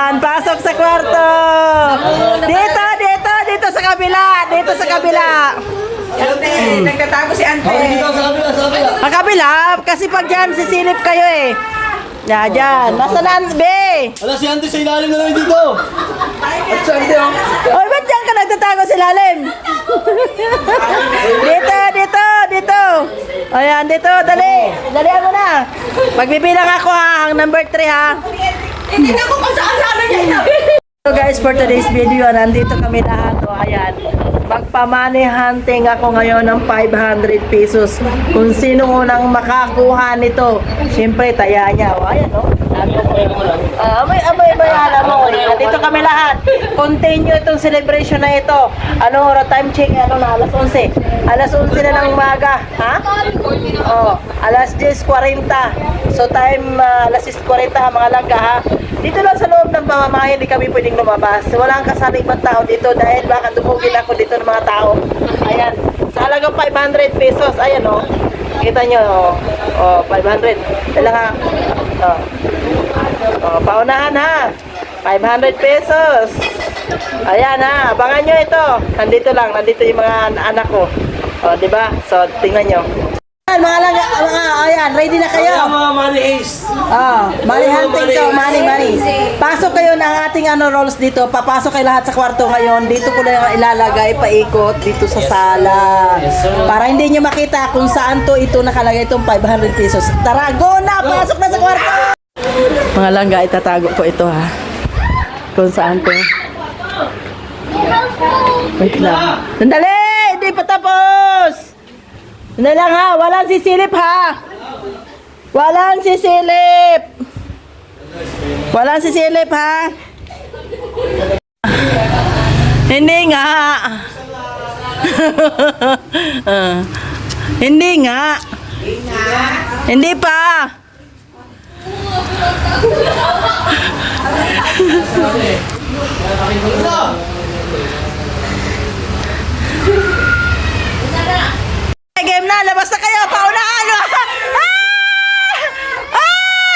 Pasok sa kwarto. Dito sa kabila. Dito sa kabila. Ante, nagtatago si Ante. Ang kabila, kasi pag dyan, sisilip kayo eh. Dyan. Nasaan, be? Ala, si Ante sa ilalim na lang dito. At si Ante, oh. Oy, ba't dyan ka nagtatago sa lalim? Dito. Ayan, dito, dali. Dalihan mo na. Magbibilang ako ha, ang number 3 ha. Hindi na ko kung saan niya. So guys, for today's video, nandito kami lahat. O, ayan. Magpa-money hunting ako ngayon ng 500 pesos. Kung sino unang makakuha nito, siyempre taya niya. O, ayan o. Amoy, mo. Nandito kami lahat. Continue itong celebration na ito. Ano, time check, ano na, alas 11. Alas 11 na ng umaga. Ha? O, alas 10:40. So time, alas 10:40 ha, mga langga ha. Dito lang sa loob ng pamamahay, hindi kami pwedeng lumabas. Walang kasali ibang tao dito dahil baka dumugin ako dito ng mga tao. Ayan. Sa halagang 500 pesos. Ayan o. Kita nyo. O, 500. Dala nga. O, paunahan ha. 500 pesos. Ayan ha. Abangan nyo ito. Nandito yung mga anak ko. O, diba? So, tingnan nyo. Ayan, ready na kayo. Mga money ace. Money hunting to, money. Pasok kayo ng ating rolls dito. Papasok kayo lahat sa kwarto ngayon. Dito ko lang ilalagay, paikot dito sa sala. Para hindi nyo makita kung saan ito nakalagay itong 500 pesos. Tara, go na! Pasok na sa kwarto! Mga langga, itatago ko ito ha. Kung saan to. Wait lang. Sandali! Hindi pa tapos! Sandali lang ha, walang sisilip ha. Walang sisilip ha. Hindi nga. Hindi nga. Hindi pa. Game na, labas na kayo, paunahan!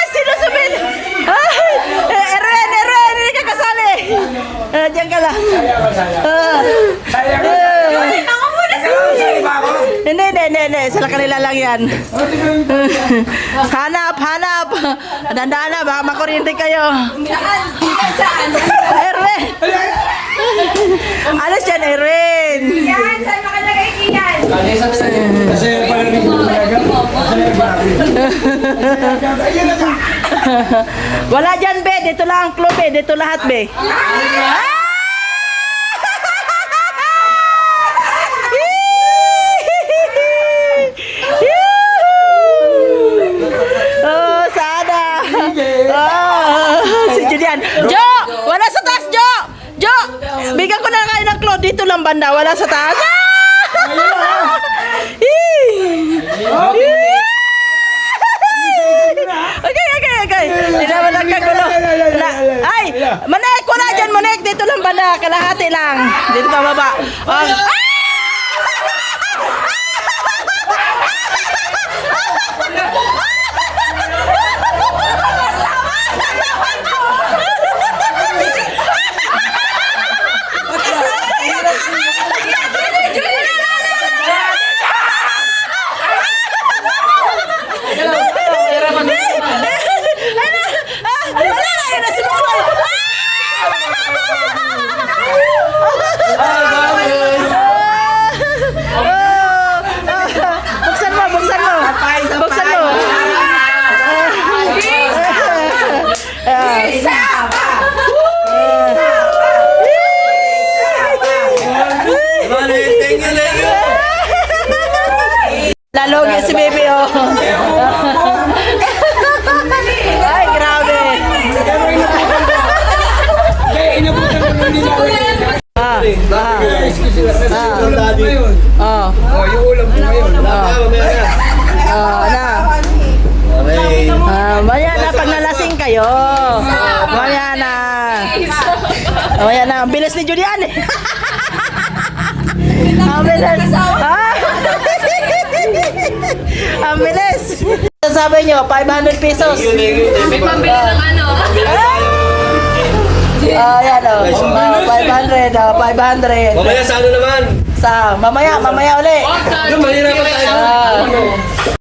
Sinusubil! Erwin, hindi ka kasali! Diyan ka lang. Hindi, sila kanila lang yan. Hanap! Dandaan na, baka makuryente kayo. Saan? Erwin! Alas dyan, Erwin! Yan, saan makalagay niyan? Kasi parang hindi ko Wala dyan, be. Dito lang ang club, be. Dito lahat, be. Oh, sana. Si Julian. Jo! Wala sa taas, Jo! Jo! Bigyan ko na kayo ng club. Dito lang banda. Wala sa taas. Okay. Hindi naman nagkagulo. Ay! Manek! Wala dyan, Manek! Dito lang banda. Kalahati lang. Dito pa baba. Buksan mo. Lalogi si baby oh. Ay, grabe. yung ulam ko ngayon. Maya na, pag nalasing kayo. Maya na. Ang bilis ni Julian eh. Ang bilis. Ang bilis. Sabi nyo, 500 pesos. May pambili ng ano. Ayan o. 500, 500. Mamaya sa ano naman? Mamaya uli.